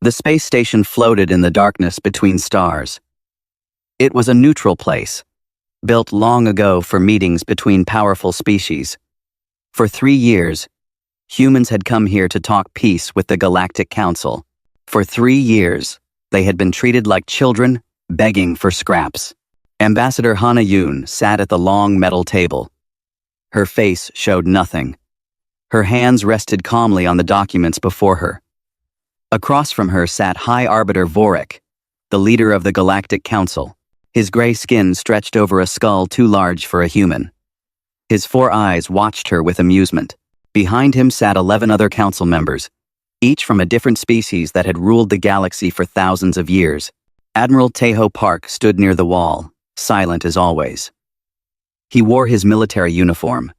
The space station floated in the darkness between stars. It was a neutral place, built long ago for meetings between powerful species. For 3 years, humans had come here to talk peace with the Galactic Council. For 3 years, they had been treated like children, begging for scraps. Ambassador Hana Yoon sat at the long metal table. Her face showed nothing. Her hands rested calmly on the documents before her. Across from her sat High Arbiter Vorik, the leader of the Galactic Council. His gray skin stretched over a skull too large for a human. His 4 eyes watched her with amusement. Behind him sat 11 other council members, each from a different species that had ruled the galaxy for thousands of years. Admiral Taeho Park stood near the wall, silent as always. He wore his military uniform,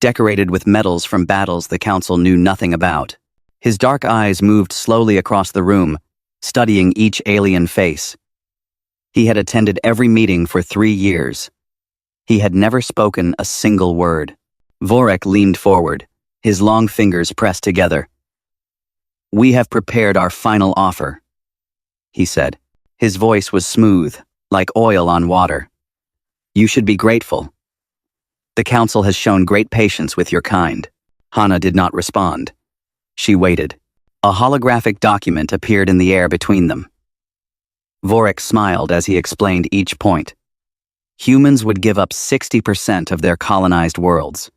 decorated with medals from battles the council knew nothing about. His dark eyes moved slowly across the room, studying each alien face. He had attended every meeting for 3 years. He had never spoken a single word. Vorik leaned forward, his long fingers pressed together. "We have prepared our final offer," he said. His voice was smooth, like oil on water. "You should be grateful. The council has shown great patience with your kind." Hana did not respond. She waited. A holographic document appeared in the air between them. Vorik smiled as he explained each point. Humans would give up 60% of their colonized worlds.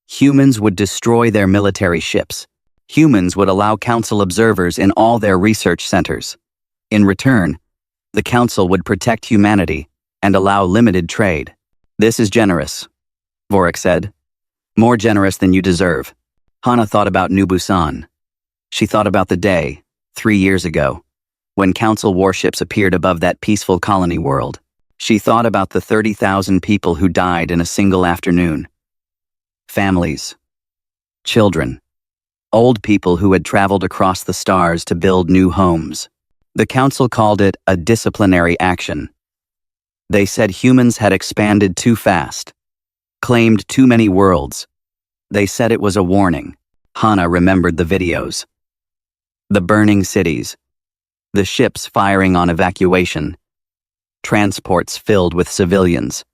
Humans would destroy their military ships. Humans would allow council observers in all their research centers. In return, the council would protect humanity and allow limited trade. "This is generous," Vorik said. "More generous than you deserve." Hana thought about New Busan. She thought about the day, 3 years ago, when council warships appeared above that peaceful colony world. She thought about the 30,000 people who died in a single afternoon. Families, children, old people who had traveled across the stars to build new homes. The council called it a disciplinary action. They said humans had expanded too fast, claimed too many worlds. They said it was a warning. Hana remembered the videos. The burning cities, the ships firing on evacuation, transports filled with civilians,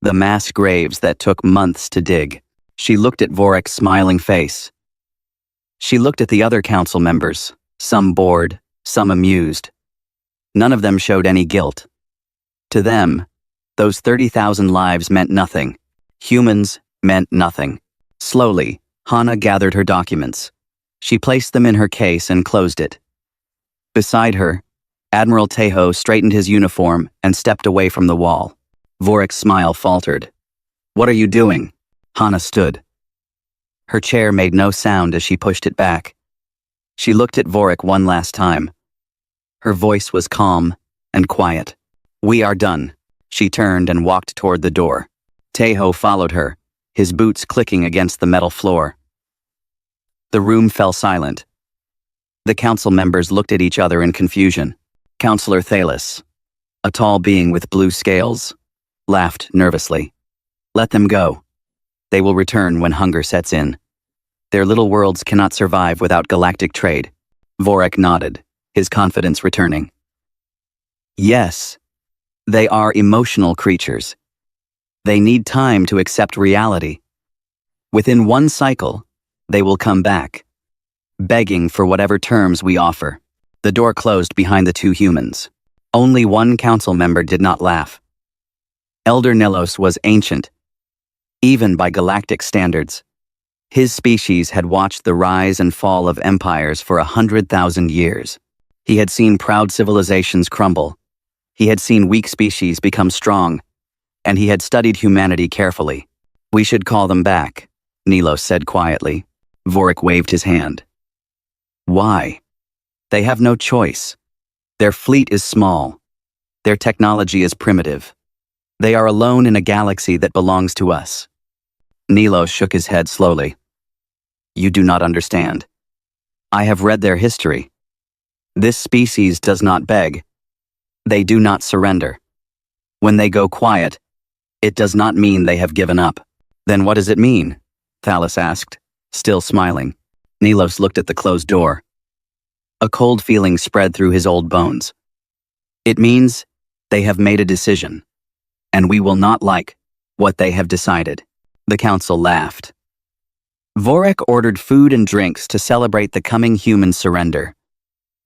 the mass graves that took months to dig. She looked at Vorik's smiling face. She looked at the other council members, some bored, some amused. None of them showed any guilt. To them, those 30,000 lives meant nothing. Humans meant nothing. Slowly, Hana gathered her documents. She placed them in her case and closed it. Beside her, Admiral Taeho straightened his uniform and stepped away from the wall. Vorik's smile faltered. "What are you doing?" Hana stood. Her chair made no sound as she pushed it back. She looked at Vorik one last time. Her voice was calm and quiet. "We are done." She turned and walked toward the door. Taeho followed her, his boots clicking against the metal floor. The room fell silent. The council members looked at each other in confusion. Councillor Thalis, a tall being with blue scales, laughed nervously. "Let them go. They will return when hunger sets in. Their little worlds cannot survive without galactic trade." Vorik nodded, his confidence returning. "Yes, they are emotional creatures. They need time to accept reality. Within one cycle, they will come back, begging for whatever terms we offer." The door closed behind the 2 humans. Only one council member did not laugh. Elder Nelos was ancient, even by galactic standards. His species had watched the rise and fall of empires for 100,000 years. He had seen proud civilizations crumble. He had seen weak species become strong, and he had studied humanity carefully. "We should call them back," Nelos said quietly. Vorik waved his hand. "Why?" "They have no choice. Their fleet is small. Their technology is primitive. They are alone in a galaxy that belongs to us." Nelos shook his head slowly. "You do not understand. I have read their history. This species does not beg. They do not surrender. When they go quiet, it does not mean they have given up." "Then what does it mean?" Thalis asked, still smiling. Nelos looked at the closed door. A cold feeling spread through his old bones. It means they have made a decision, and we will not like what they have decided. The council laughed. Vorek ordered food and drinks to celebrate the coming human surrender.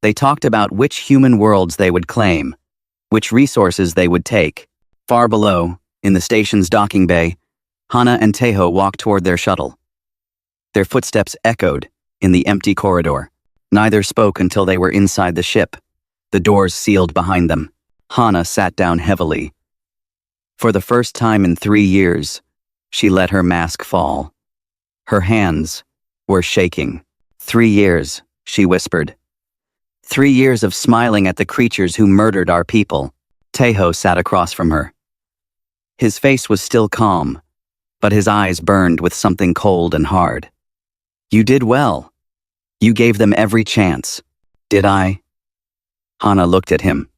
They talked about which human worlds they would claim, which resources they would take. Far below, in the station's docking bay, Hana and Teho walked toward their shuttle. Their footsteps echoed in the empty corridor. Neither spoke until they were inside the ship, the doors sealed behind them. Hana sat down heavily. For the first time in 3 years, she let her mask fall. Her hands were shaking. 3 years, she whispered. 3 years of smiling at the creatures who murdered our people. Teho sat across from her. His face was still calm, but his eyes burned with something cold and hard. You did well. You gave them every chance. Did I? Hana looked at him.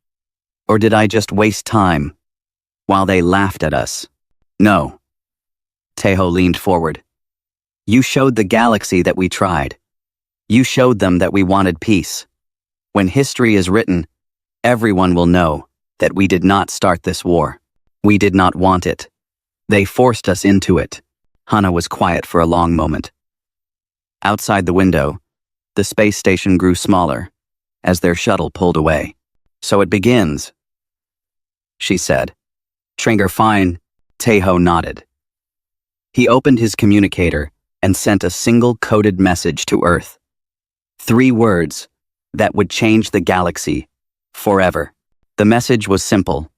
Or did I just waste time while they laughed at us? No. Teho leaned forward. You showed the galaxy that we tried. You showed them that we wanted peace. When history is written, everyone will know that we did not start this war. We did not want it. They forced us into it. Hana was quiet for a long moment. Outside the window, the space station grew smaller as their shuttle pulled away. So it begins, she said. Tringer fine. Teho nodded. He opened his communicator and sent a single coded message to Earth. 3 words that would change the galaxy forever. The message was simple.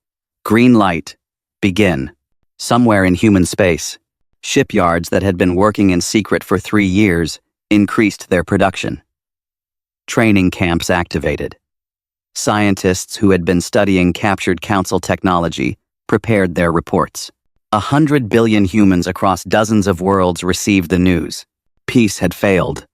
Green light, begin. Somewhere in human space, shipyards that had been working in secret for 3 years increased their production. Training camps activated. Scientists who had been studying captured council technology prepared their reports. 100 billion humans across dozens of worlds received the news. Peace had failed.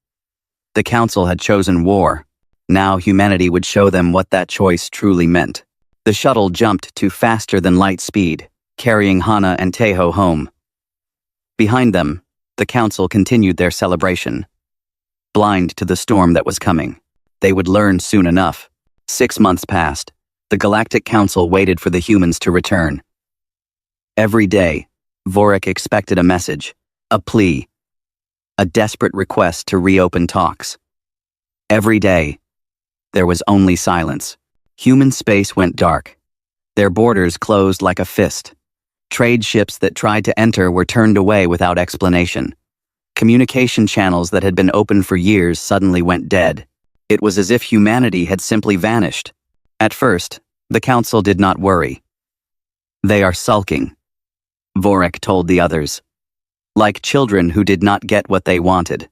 The council had chosen war. Now humanity would show them what that choice truly meant. The shuttle jumped to faster than light speed, carrying Hana and Teho home. Behind them, the council continued their celebration. Blind to the storm that was coming, they would learn soon enough. 6 months passed. The Galactic Council waited for the humans to return. Every day, Vorek expected a message, a plea, a desperate request to reopen talks. Every day, there was only silence. Human space went dark. Their borders closed like a fist. Trade ships that tried to enter were turned away without explanation. Communication channels that had been open for years suddenly went dead. It was as if humanity had simply vanished. At first, the council did not worry. They are sulking, Vorek told the others. Like children who did not get what they wanted.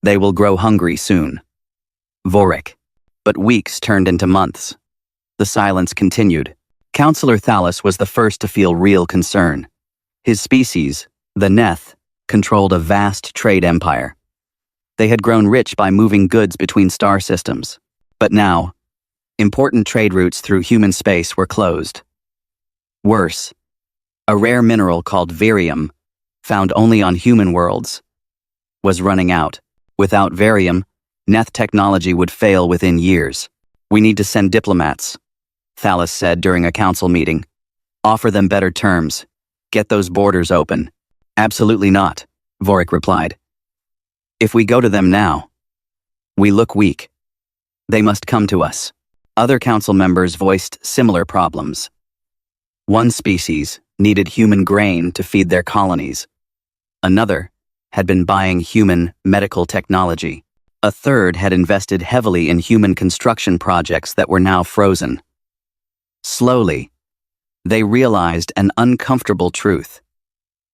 They will grow hungry soon. Vorek. But weeks turned into months. The silence continued. Councillor Thalos was the first to feel real concern. His species, the Neth, controlled a vast trade empire. They had grown rich by moving goods between star systems. But now, important trade routes through human space were closed. Worse, a rare mineral called Varium, found only on human worlds, was running out. Without Varium, Neth technology would fail within years. We need to send diplomats, Thalos said during a council meeting. Offer them better terms. Get those borders open. Absolutely not, Vorek replied. If we go to them now, we look weak. They must come to us. Other council members voiced similar problems. One species needed human grain to feed their colonies. Another had been buying human medical technology. A third had invested heavily in human construction projects that were now frozen. Slowly, they realized an uncomfortable truth.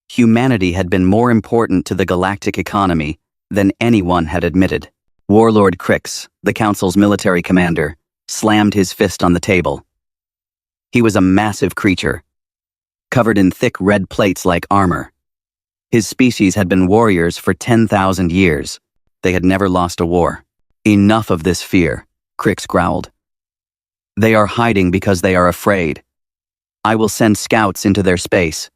Humanity had been more important to the galactic economy than anyone had admitted. Warlord Crix, the council's military commander, slammed his fist on the table. He was a massive creature, covered in thick red plates like armor. His species had been warriors for 10,000 years. They had never lost a war. Enough of this fear, Crix growled. They are hiding because they are afraid. I will send scouts into their space.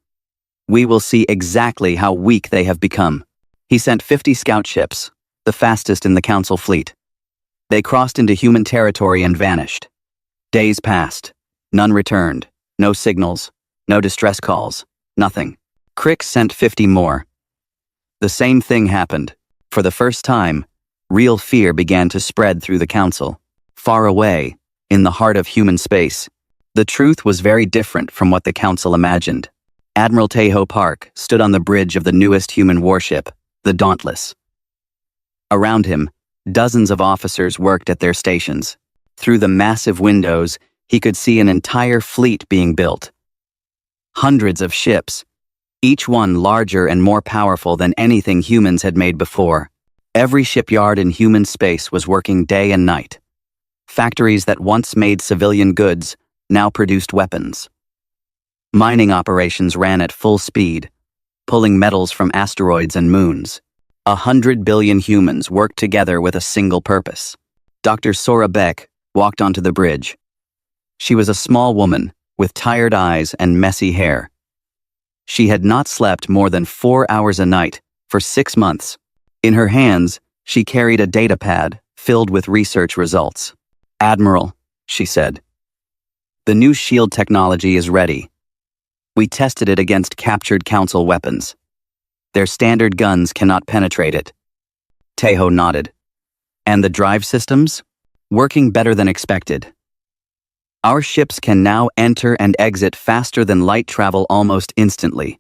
We will see exactly how weak they have become. He sent 50 scout ships, the fastest in the council fleet. They crossed into human territory and vanished. Days passed. None returned. No signals. No distress calls. Nothing. Crick sent 50 more. The same thing happened. For the first time, real fear began to spread through the council. Far away, in the heart of human space, the truth was very different from what the council imagined. Admiral Tejo Park stood on the bridge of the newest human warship, the Dauntless. Around him, dozens of officers worked at their stations. Through the massive windows, he could see an entire fleet being built. Hundreds of ships, each one larger and more powerful than anything humans had made before. Every shipyard in human space was working day and night. Factories that once made civilian goods now produced weapons. Mining operations ran at full speed, pulling metals from asteroids and moons. 100 billion humans worked together with a single purpose. Dr. Sora Beck walked onto the bridge. She was a small woman with tired eyes and messy hair. She had not slept more than 4 hours a night for 6 months. In her hands, she carried a data pad filled with research results. "Admiral," she said, "the new shield technology is ready. We tested it against captured council weapons. Their standard guns cannot penetrate it." Tejo nodded. "And the drive systems? Working better than expected. Our ships can now enter and exit faster than light travel almost instantly.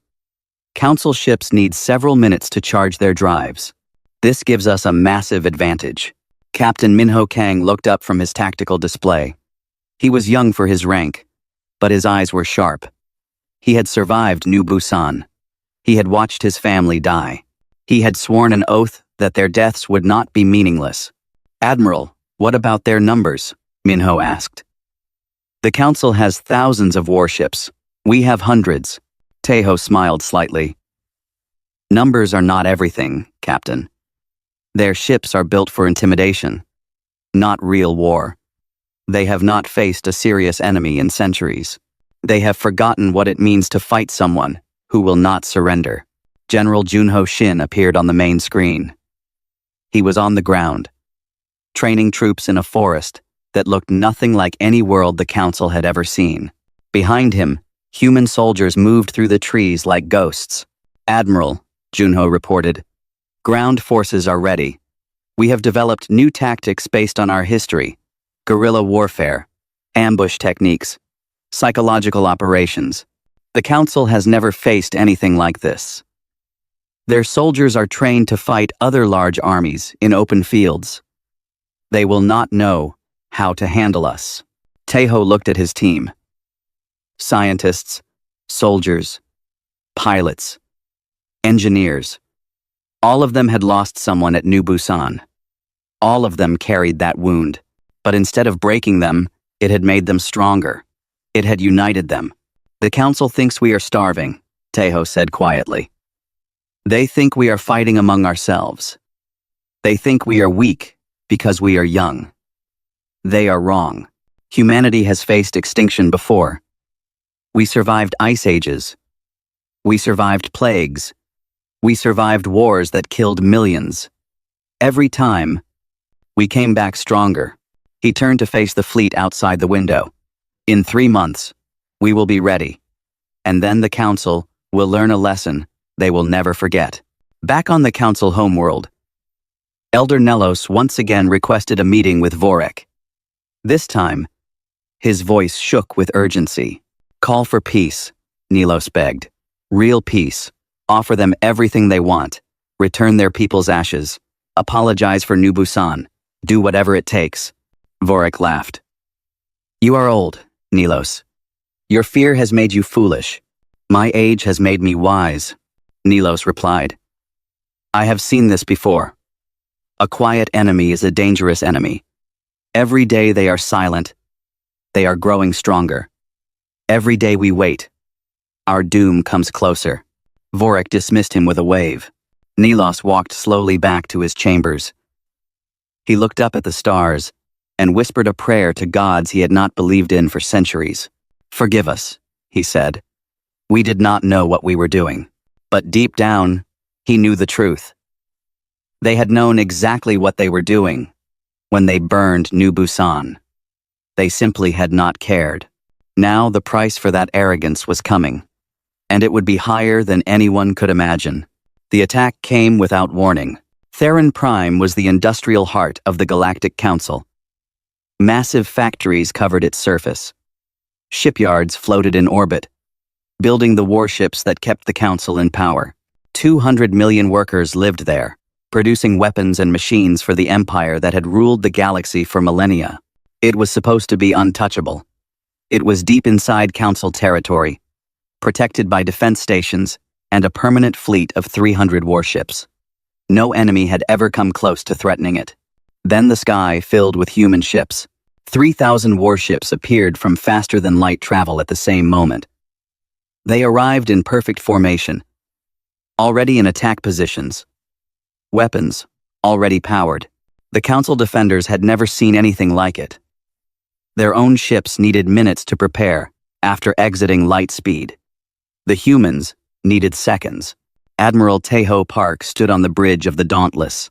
Council ships need several minutes to charge their drives. This gives us a massive advantage." Captain Minho Kang looked up from his tactical display. He was young for his rank, but his eyes were sharp. He had survived New Busan. He had watched his family die. He had sworn an oath that their deaths would not be meaningless. "Admiral, what about their numbers?" Minho asked. "The Council has thousands of warships. We have hundreds." Tejo smiled slightly. "Numbers are not everything, Captain. Their ships are built for intimidation, not real war. They have not faced a serious enemy in centuries. They have forgotten what it means to fight someone who will not surrender." General Junho Shin appeared on the main screen. He was on the ground, training troops in a forest that looked nothing like any world the Council had ever seen. Behind him, human soldiers moved through the trees like ghosts. "Admiral," Junho reported, "ground forces are ready. We have developed new tactics based on our history: guerrilla warfare, ambush techniques, psychological operations. The Council has never faced anything like this. Their soldiers are trained to fight other large armies in open fields. They will not know how to handle us." Tejo looked at his team. Scientists, soldiers, pilots, engineers. All of them had lost someone at New Busan. All of them carried that wound, but instead of breaking them, it had made them stronger. It had united them. "The Council thinks we are starving," Tejo said quietly. "They think we are fighting among ourselves. They think we are weak because we are young. They are wrong. Humanity has faced extinction before. We survived ice ages. We survived plagues. We survived wars that killed millions. Every time, we came back stronger." He turned to face the fleet outside the window. "In 3 months, we will be ready. And then the Council will learn a lesson they will never forget." Back on the Council homeworld, Elder Nelos once again requested a meeting with Vorek. This time, his voice shook with urgency. "Call for peace," Nelos begged. "Real peace. Offer them everything they want. Return their people's ashes. Apologize for New Busan. Do whatever it takes." Vorek laughed. "You are old, Nelos. Your fear has made you foolish. My age has made me wise," Nelos replied. "I have seen this before. A quiet enemy is a dangerous enemy. Every day they are silent. They are growing stronger. Every day we wait, our doom comes closer." Vorek dismissed him with a wave. Nelos walked slowly back to his chambers. He looked up at the stars and whispered a prayer to gods he had not believed in for centuries. "Forgive us," he said. "We did not know what we were doing." But deep down, he knew the truth. They had known exactly what they were doing. when they burned New Busan. They simply had not cared. Now the price for that arrogance was coming, and it would be higher than anyone could imagine. The attack came without warning. Theron Prime was the industrial heart of the Galactic Council. Massive factories covered its surface. Shipyards floated in orbit, building the warships that kept the Council in power. 200 million workers lived there, producing weapons and machines for the empire that had ruled the galaxy for millennia. It was supposed to be untouchable. It was deep inside Council territory, protected by defense stations and a permanent fleet of 300 warships. No enemy had ever come close to threatening it. Then the sky filled with human ships. 3,000 warships appeared from faster-than-light travel at the same moment. They arrived in perfect formation, already in attack positions. Weapons, already powered. The Council defenders had never seen anything like it. Their own ships needed minutes to prepare after exiting light speed. The humans needed seconds. Admiral Taeho Park stood on the bridge of the Dauntless.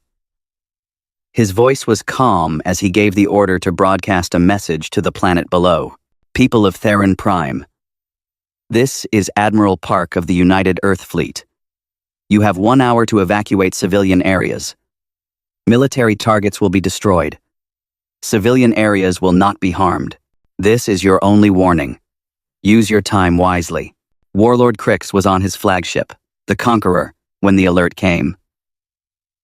His voice was calm as he gave the order to broadcast a message to the planet below. People of Theron Prime, this is Admiral Park of the United Earth Fleet. You have 1 hour to evacuate civilian areas. Military targets will be destroyed. Civilian areas will not be harmed. This is your only warning. Use your time wisely. Warlord Crix was on his flagship, the Conqueror, when the alert came.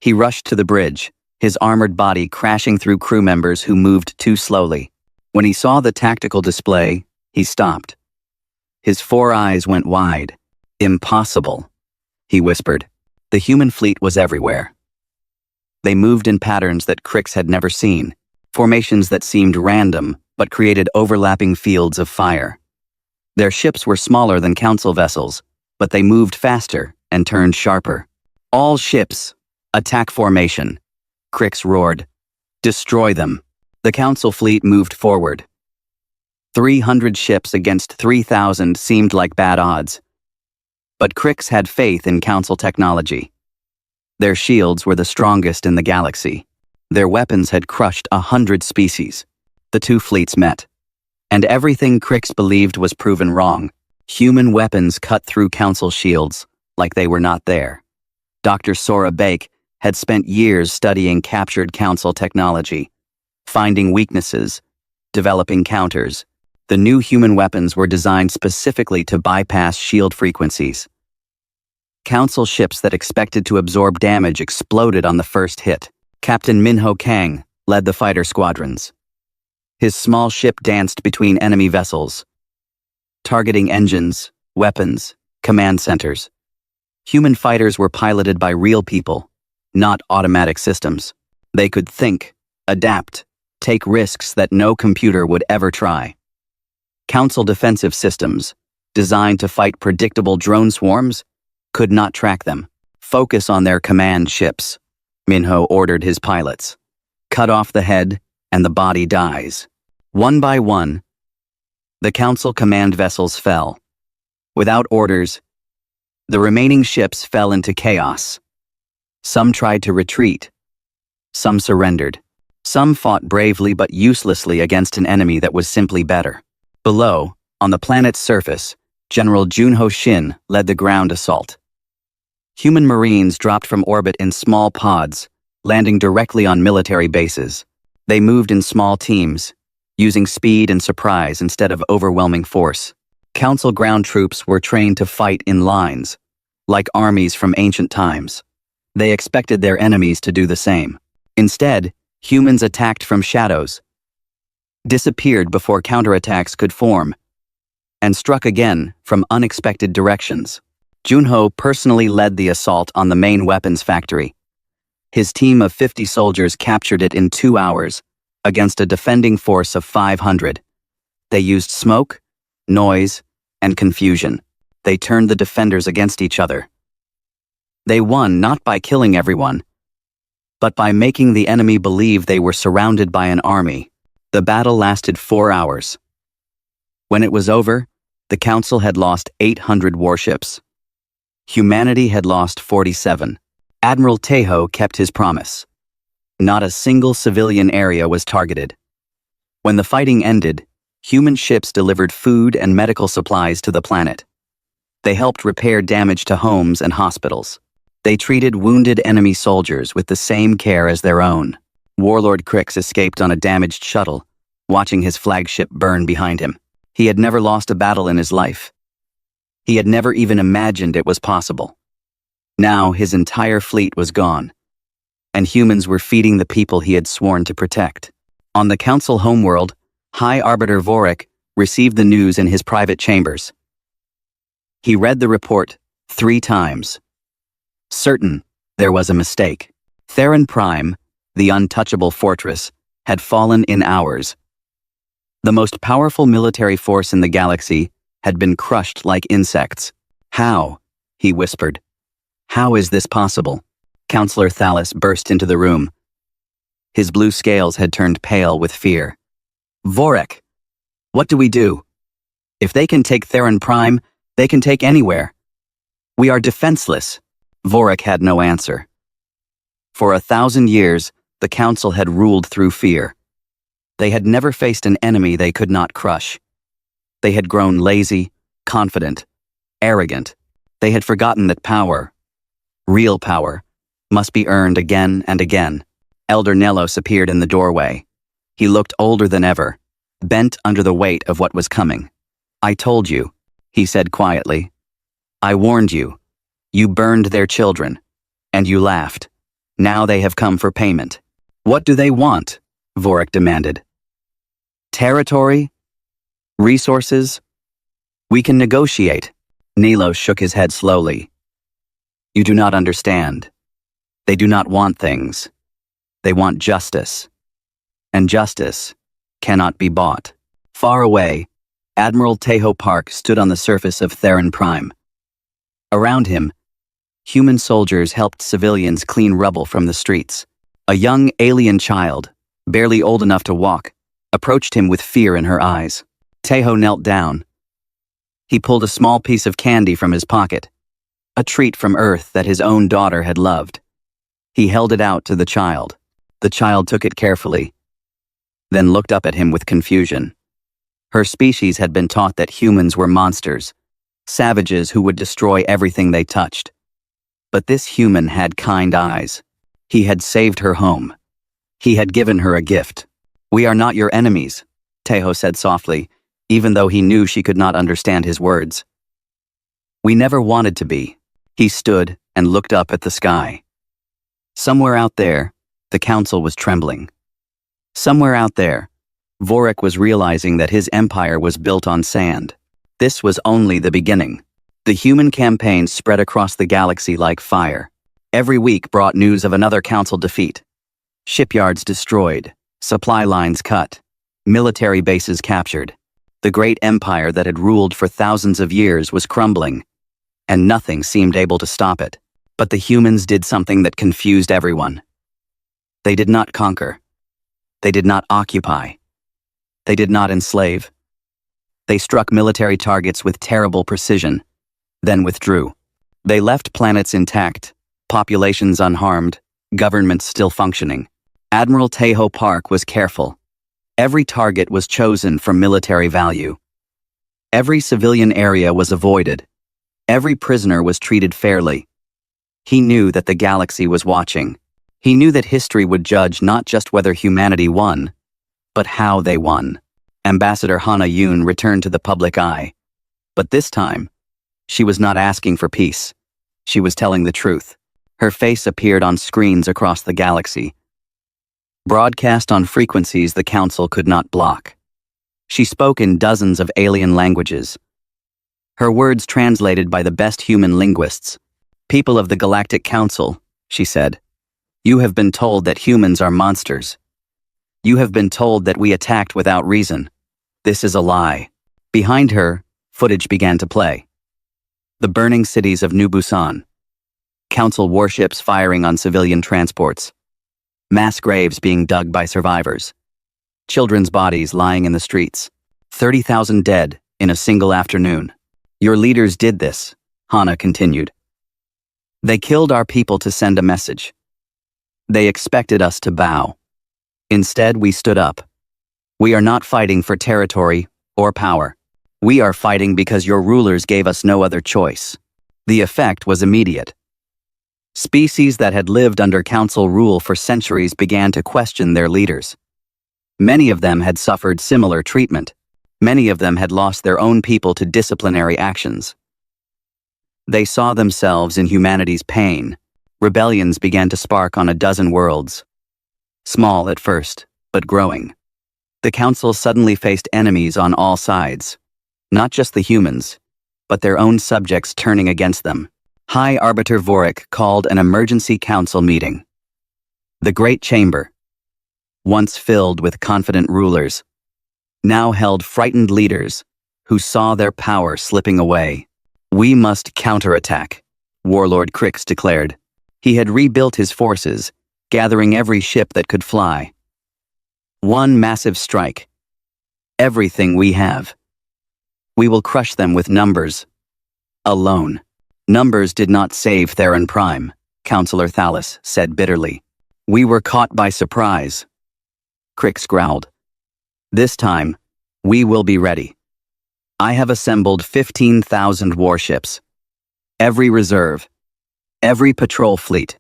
He rushed to the bridge, his armored body crashing through crew members who moved too slowly. When he saw the tactical display, he stopped. His 4 eyes went wide. Impossible, he whispered. The human fleet was everywhere. They moved in patterns that Crix had never seen, formations that seemed random but created overlapping fields of fire. Their ships were smaller than Council vessels, but they moved faster and turned sharper. All ships, attack formation, Crix roared. Destroy them. The Council fleet moved forward. 300 ships against 3,000 seemed like bad odds. But Crix had faith in Council technology. Their shields were the strongest in the galaxy. Their weapons had crushed 100 species. The two fleets met. And everything Crix believed was proven wrong. Human weapons cut through Council shields like they were not there. Dr. Sora Bake had spent years studying captured Council technology, finding weaknesses, developing counters. The new human weapons were designed specifically to bypass shield frequencies. Council ships that expected to absorb damage exploded on the first hit. Captain Minho Kang led the fighter squadrons. His small ship danced between enemy vessels, targeting engines, weapons, command centers. Human fighters were piloted by real people, not automatic systems. They could think, adapt, take risks that no computer would ever try. Council defensive systems, designed to fight predictable drone swarms, could not track them. Focus on their command ships, Minho ordered his pilots. Cut off the head, and the body dies. One by one, the Council command vessels fell. Without orders, the remaining ships fell into chaos. Some tried to retreat. Some surrendered. Some fought bravely but uselessly against an enemy that was simply better. Below, on the planet's surface, General Junho Shin led the ground assault. Human Marines dropped from orbit in small pods, landing directly on military bases. They moved in small teams, using speed and surprise instead of overwhelming force. Council ground troops were trained to fight in lines, like armies from ancient times. They expected their enemies to do the same. Instead, humans attacked from shadows, disappeared before counterattacks could form, and struck again from unexpected directions. Junho personally led the assault on the main weapons factory. His team of 50 soldiers captured it in 2 hours, against a defending force of 500. They used smoke, noise, and confusion. They turned the defenders against each other. They won not by killing everyone, but by making the enemy believe they were surrounded by an army. The battle lasted 4 hours. When it was over, the Council had lost 800 warships. Humanity had lost 47. Admiral Taeho kept his promise. Not a single civilian area was targeted. When the fighting ended, human ships delivered food and medical supplies to the planet. They helped repair damage to homes and hospitals. They treated wounded enemy soldiers with the same care as their own. Warlord Crix escaped on a damaged shuttle, watching his flagship burn behind him. He had never lost a battle in his life. He had never even imagined it was possible. Now his entire fleet was gone, and humans were feeding the people he had sworn to protect. On the Council homeworld, High Arbiter Vorik received the news in his private chambers. He read the report 3 times. Certain there was a mistake. Theron Prime, the untouchable fortress, had fallen in hours. The most powerful military force in the galaxy had been crushed like insects. How? He whispered. How is this possible? Counselor Thalas burst into the room. His blue scales had turned pale with fear. Vorik, what do we do? If they can take Theron Prime, they can take anywhere. We are defenseless. Vorik had no answer. For 1,000 years, the Council had ruled through fear. They had never faced an enemy they could not crush. They had grown lazy, confident, arrogant. They had forgotten that power, real power, must be earned again and again. Elder Nelos appeared in the doorway. He looked older than ever, bent under the weight of what was coming. I told you, he said quietly. I warned you. You burned their children, and you laughed. Now they have come for payment. What do they want? Vorik demanded. Territory? Resources? We can negotiate. Nelos shook his head slowly. You do not understand. They do not want things. They want justice. And justice cannot be bought. Far away, Admiral Tejo Park stood on the surface of Theron Prime. Around him, human soldiers helped civilians clean rubble from the streets. A young alien child, barely old enough to walk, approached him with fear in her eyes. Tejo knelt down. He pulled a small piece of candy from his pocket, a treat from Earth that his own daughter had loved. He held it out to the child. The child took it carefully, then looked up at him with confusion. Her species had been taught that humans were monsters, savages who would destroy everything they touched. But this human had kind eyes. He had saved her home. He had given her a gift. We are not your enemies, Tejo said softly, even though he knew she could not understand his words. We never wanted to be. He stood and looked up at the sky. Somewhere out there, the Council was trembling. Somewhere out there, Vorik was realizing that his empire was built on sand. This was only the beginning. The human campaign spread across the galaxy like fire. Every week brought news of another Council defeat. Shipyards destroyed, supply lines cut, military bases captured. The great empire that had ruled for thousands of years was crumbling, and nothing seemed able to stop it. But the humans did something that confused everyone. They did not conquer. They did not occupy. They did not enslave. They struck military targets with terrible precision, then withdrew. They left planets intact, populations unharmed, governments still functioning. Admiral Tejo Park was careful. Every target was chosen for military value. Every civilian area was avoided. Every prisoner was treated fairly. He knew that the galaxy was watching. He knew that history would judge not just whether humanity won, but how they won. Ambassador Hana Yoon returned to the public eye. But this time, she was not asking for peace. She was telling the truth. Her face appeared on screens across the galaxy, broadcast on frequencies the Council could not block. She spoke in dozens of alien languages. Her words translated by the best human linguists. People of the Galactic Council, she said, you have been told that humans are monsters. You have been told that we attacked without reason. This is a lie. Behind her, footage began to play. The burning cities of New Busan. Council warships firing on civilian transports. Mass graves being dug by survivors. Children's bodies lying in the streets. 30,000 dead in a single afternoon. Your leaders did this, Hana continued. They killed our people to send a message. They expected us to bow. Instead, we stood up. We are not fighting for territory or power. We are fighting because your rulers gave us no other choice. The effect was immediate. Species that had lived under council rule for centuries began to question their leaders. Many of them had suffered similar treatment. Many of them had lost their own people to disciplinary actions. They saw themselves in humanity's pain. Rebellions began to spark on a dozen worlds. Small at first, but growing. The council suddenly faced enemies on all sides. Not just the humans, but their own subjects turning against them. High Arbiter Vorik called an emergency council meeting. The Great Chamber, once filled with confident rulers, now held frightened leaders who saw their power slipping away. We must counterattack, Warlord Crix declared. He had rebuilt his forces, gathering every ship that could fly. One massive strike. Everything we have. We will crush them with numbers. Alone. Numbers did not save Theron Prime, Councillor Thalas said bitterly. We were caught by surprise. Crix growled. This time, we will be ready. I have assembled 15,000 warships. Every reserve. Every patrol fleet.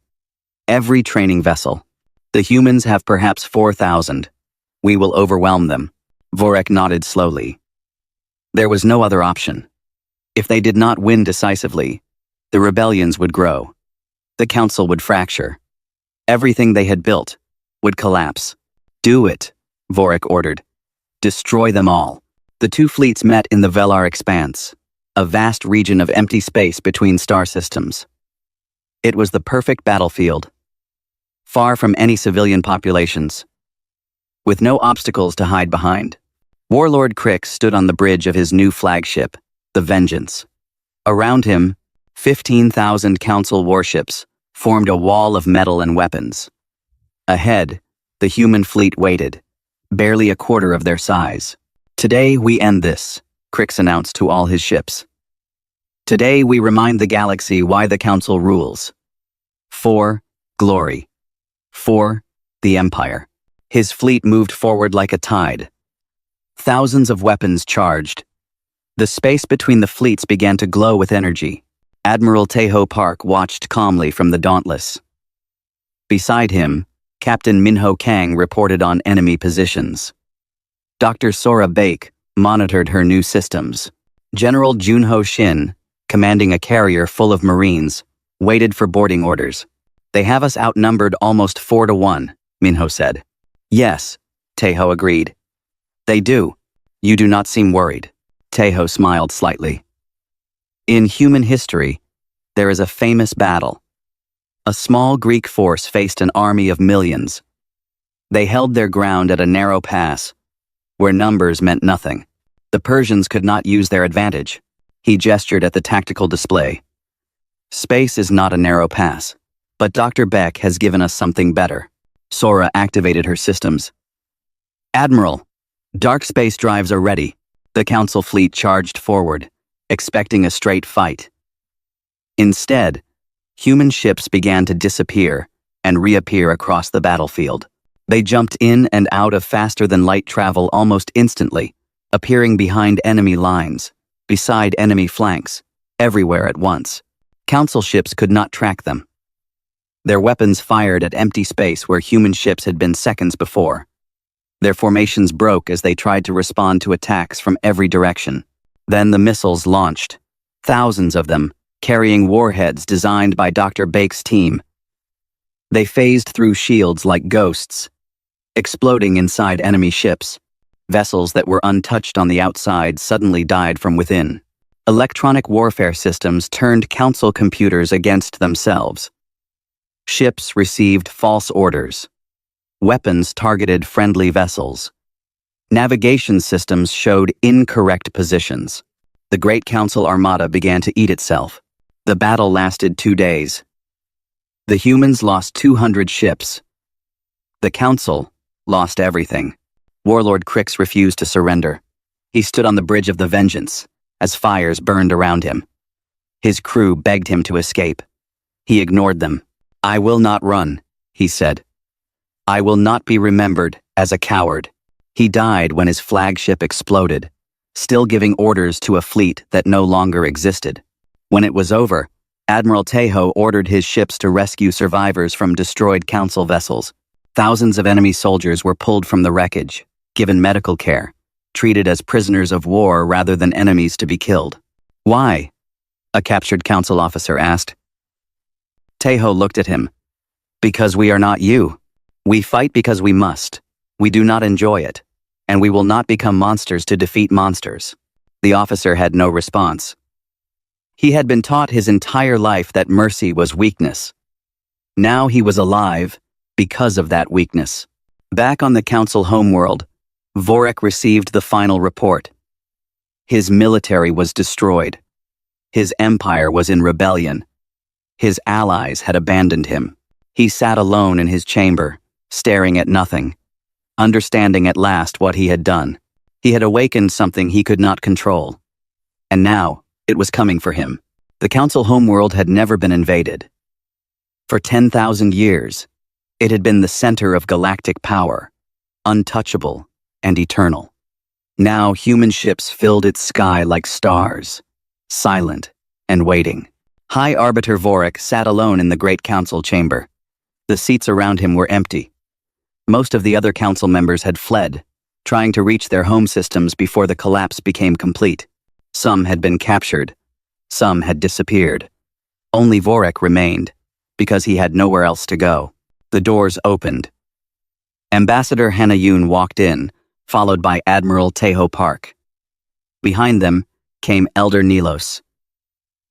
Every training vessel. The humans have perhaps 4,000. We will overwhelm them. Vorik nodded slowly. There was no other option. If they did not win decisively, the rebellions would grow. The council would fracture. Everything they had built would collapse. Do it, Vorik ordered. Destroy them all. The two fleets met in the Velar Expanse, a vast region of empty space between star systems. It was the perfect battlefield, far from any civilian populations, with no obstacles to hide behind. Warlord Crix stood on the bridge of his new flagship, the Vengeance. Around him, 15,000 council warships formed a wall of metal and weapons. Ahead, the human fleet waited, barely a quarter of their size. Today we end this, Crix announced to all his ships. Today we remind the galaxy why the council rules. For glory. For the Empire. His fleet moved forward like a tide. Thousands of weapons charged. The space between the fleets began to glow with energy. Admiral Teho Park watched calmly from the Dauntless. Beside him, Captain Minho Kang reported on enemy positions. Dr. Sora Bake monitored her new systems. General Junho Shin, commanding a carrier full of Marines, waited for boarding orders. They have us outnumbered almost 4-1, Minho said. Yes, Teho agreed. They do. You do not seem worried. Teho smiled slightly. In human history, there is a famous battle. A small Greek force faced an army of millions. They held their ground at a narrow pass, where numbers meant nothing. The Persians could not use their advantage. He gestured at the tactical display. Space is not a narrow pass, but Dr. Beck has given us something better. Sora activated her systems. Admiral, dark space drives are ready. The council fleet charged forward, expecting a straight fight. Instead, human ships began to disappear and reappear across the battlefield. They jumped in and out of faster-than-light travel almost instantly, appearing behind enemy lines, beside enemy flanks, everywhere at once. Council ships could not track them. Their weapons fired at empty space where human ships had been seconds before. Their formations broke as they tried to respond to attacks from every direction. Then the missiles launched, thousands of them, carrying warheads designed by Dr. Bake's team. They phased through shields like ghosts, exploding inside enemy ships. Vessels that were untouched on the outside suddenly died from within. Electronic warfare systems turned council computers against themselves. Ships received false orders. Weapons targeted friendly vessels. Navigation systems showed incorrect positions. The Great Council Armada began to eat itself. The battle lasted 2 days. The humans lost 200 ships. The Council lost everything. Warlord Crix refused to surrender. He stood on the bridge of the Vengeance as fires burned around him. His crew begged him to escape. He ignored them. I will not run, he said. "I will not be remembered as a coward." He died when his flagship exploded, still giving orders to a fleet that no longer existed. When it was over, Admiral Tejo ordered his ships to rescue survivors from destroyed Council vessels. Thousands of enemy soldiers were pulled from the wreckage, given medical care, treated as prisoners of war rather than enemies to be killed. "Why?" a captured Council officer asked. Tejo looked at him. "Because we are not you. We fight because we must. We do not enjoy it, and we will not become monsters to defeat monsters." The officer had no response. He had been taught his entire life that mercy was weakness. Now he was alive because of that weakness. Back on the Council homeworld, Vorik received the final report. His military was destroyed. His empire was in rebellion. His allies had abandoned him. He sat alone in his chamber, staring at nothing, understanding at last what he had done. He had awakened something he could not control. And now, it was coming for him. The Council homeworld had never been invaded. For 10,000 years, it had been the center of galactic power, untouchable and eternal. Now human ships filled its sky like stars, silent and waiting. High Arbiter Vorik sat alone in the Great Council chamber. The seats around him were empty. Most of the other council members had fled, trying to reach their home systems before the collapse became complete. Some had been captured. Some had disappeared. Only Vorik remained, because he had nowhere else to go. The doors opened. Ambassador Hanayun walked in, followed by Admiral Tejo Park. Behind them came Elder Nilos,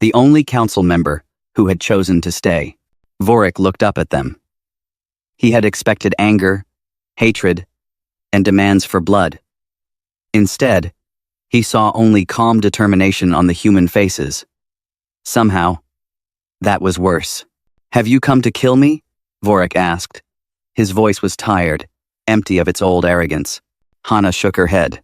the only council member who had chosen to stay. Vorik looked up at them. He had expected anger, hatred, and demands for blood. Instead, he saw only calm determination on the human faces. Somehow, that was worse. "Have you come to kill me?" Vorik asked. His voice was tired, empty of its old arrogance. Hana shook her head.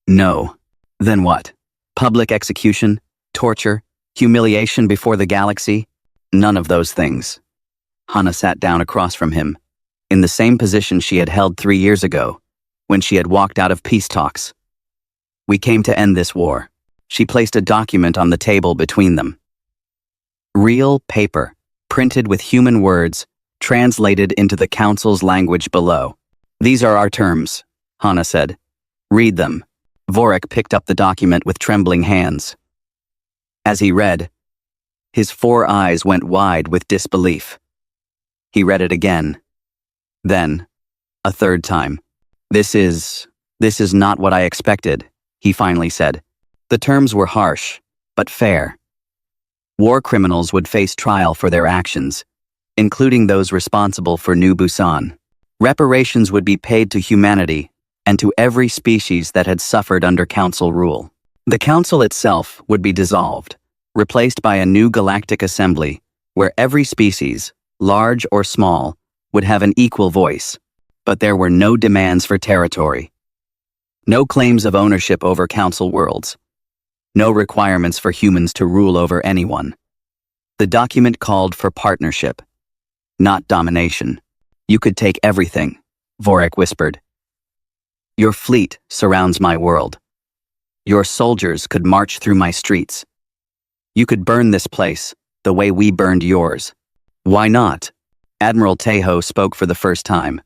"No. Then what? Public execution, torture, humiliation before the galaxy? None of those things." Hana sat down across from him, in the same position she had held 3 years ago, when she had walked out of peace talks. "We came to end this war." She placed a document on the table between them. Real paper, printed with human words, translated into the Council's language below. "These are our terms," Hana said. "Read them." Vorik picked up the document with trembling hands. As he read, his 4 eyes went wide with disbelief. He read it again. Then, a 3rd time. This is not what I expected," he finally said. The terms were harsh, but fair. War criminals would face trial for their actions, including those responsible for New Busan. Reparations would be paid to humanity and to every species that had suffered under Council rule. The Council itself would be dissolved, replaced by a new galactic assembly where every species, large or small, would have an equal voice, but there were no demands for territory. No claims of ownership over Council worlds. No requirements for humans to rule over anyone. The document called for partnership, not domination. "You could take everything," Vorik whispered. "Your fleet surrounds my world. Your soldiers could march through my streets. You could burn this place the way we burned yours." "Why not?" Admiral Tejo spoke for the first time.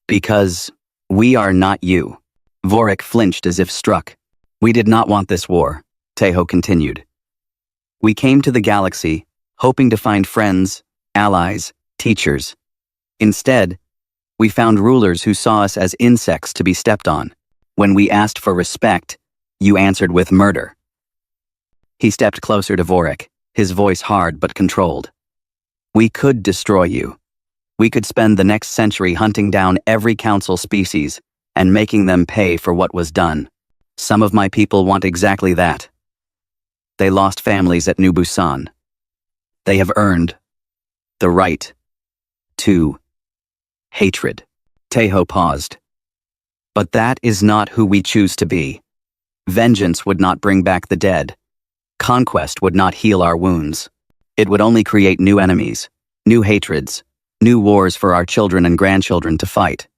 "Because we are not you." Vorik flinched as if struck. "We did not want this war," Tejo continued. "We came to the galaxy, hoping to find friends, allies, teachers. Instead, we found rulers who saw us as insects to be stepped on. When we asked for respect, you answered with murder." He stepped closer to Vorik, his voice hard but controlled. "We could destroy you. We could spend the next century hunting down every Council species and making them pay for what was done. Some of my people want exactly that. They lost families at New Busan. They have earned the right to hatred." Tejo paused. "But that is not who we choose to be. Vengeance would not bring back the dead. Conquest would not heal our wounds. It would only create new enemies, new hatreds, New wars for our children and grandchildren to fight.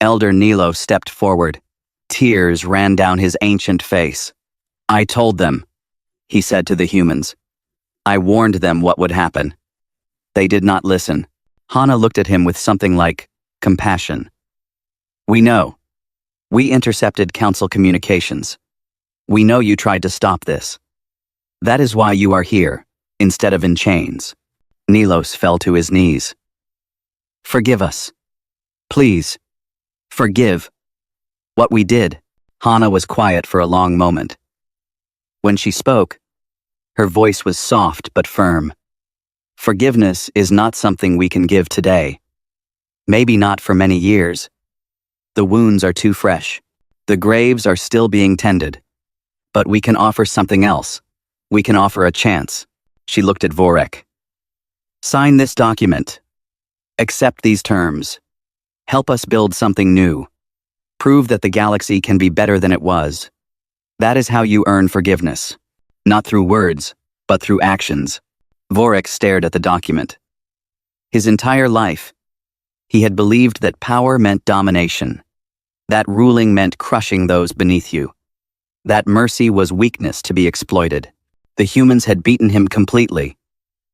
Elder Nilo stepped forward. Tears ran down his ancient face. I told them, he said to the humans. I warned them what would happen. They did not listen. Hana looked at him with something like compassion. We know. We intercepted council communications. We know you tried to stop this. That is why you are here, instead of in chains. Nilos fell to his knees. Forgive us. Please. Forgive. What we did. Hana was quiet for a long moment. When she spoke, her voice was soft but firm. Forgiveness is not something we can give today. Maybe not for many years. The wounds are too fresh. The graves are still being tended. But we can offer something else. We can offer a chance. She looked at Vorek. Sign this document. Accept these terms. Help us build something new. Prove that the galaxy can be better than it was. That is how you earn forgiveness. Not through words, but through actions. Vorek stared at the document. His entire life, he had believed that power meant domination. That ruling meant crushing those beneath you. That mercy was weakness to be exploited. The humans had beaten him completely,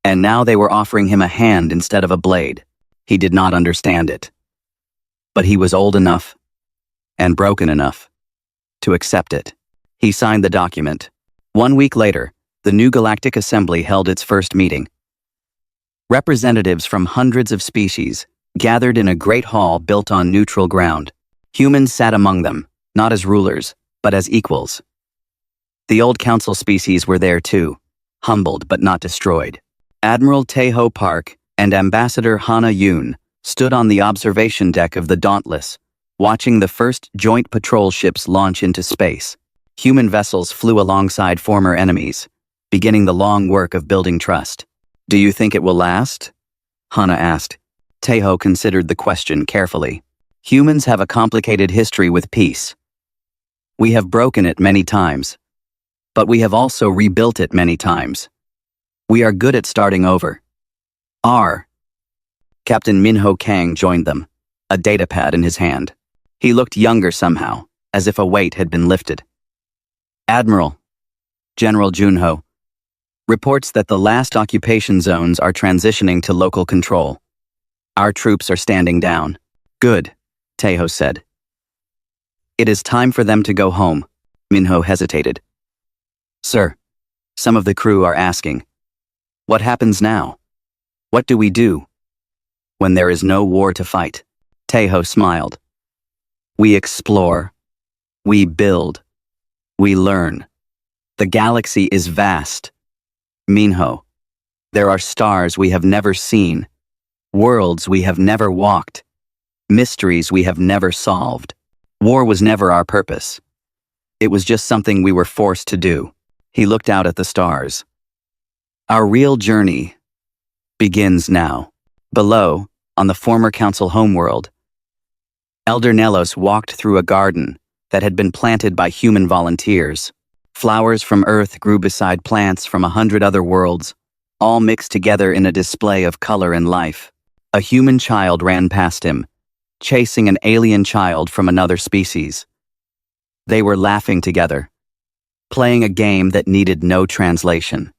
and now they were offering him a hand instead of a blade. He did not understand it. But he was old enough, and broken enough, to accept it. He signed the document. 1 week later, the new Galactic Assembly held its first meeting. Representatives from hundreds of species gathered in a great hall built on neutral ground. Humans sat among them, not as rulers, but as equals. The old council species were there too, humbled but not destroyed. Admiral Taeho Park and Ambassador Hana Yoon stood on the observation deck of the Dauntless, watching the first joint patrol ships launch into space. Human vessels flew alongside former enemies, beginning the long work of building trust. Do you think it will last? Hana asked. Taeho considered the question carefully. Humans have a complicated history with peace. We have broken it many times, but we have also rebuilt it many times. We are good at starting over. Captain Minho Kang joined them, a datapad in his hand. He looked younger somehow, as if a weight had been lifted. Admiral, General Junho, reports that the last occupation zones are transitioning to local control. Our troops are standing down. Good, Taeho said. It is time for them to go home. Minho hesitated. Sir, some of the crew are asking. What happens now? What do we do? When there is no war to fight. Taeho smiled. We explore. We build. We learn. The galaxy is vast. Minho, there are stars we have never seen, worlds we have never walked, mysteries we have never solved. War was never our purpose. It was just something we were forced to do. He looked out at the stars. Our real journey begins now. Below, on the former council homeworld, Elder Nelos walked through a garden that had been planted by human volunteers. Flowers from Earth grew beside plants from 100 other worlds, all mixed together in a display of color and life. A human child ran past him, chasing an alien child from another species. They were laughing together, playing a game that needed no translation.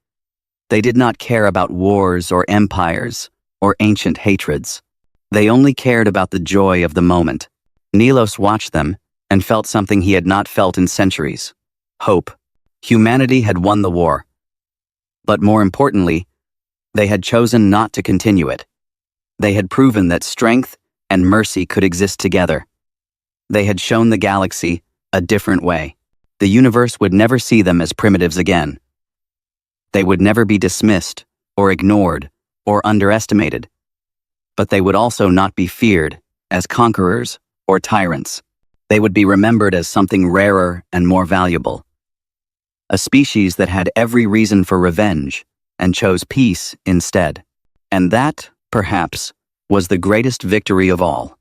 They did not care about wars or empires or ancient hatreds. They only cared about the joy of the moment. Nilos watched them and felt something he had not felt in centuries. Hope. Humanity had won the war. But more importantly, they had chosen not to continue it. They had proven that strength and mercy could exist together. They had shown the galaxy a different way. The universe would never see them as primitives again. They would never be dismissed or ignored or underestimated. But they would also not be feared as conquerors or tyrants. They would be remembered as something rarer and more valuable. A species that had every reason for revenge and chose peace instead. And that, perhaps, was the greatest victory of all.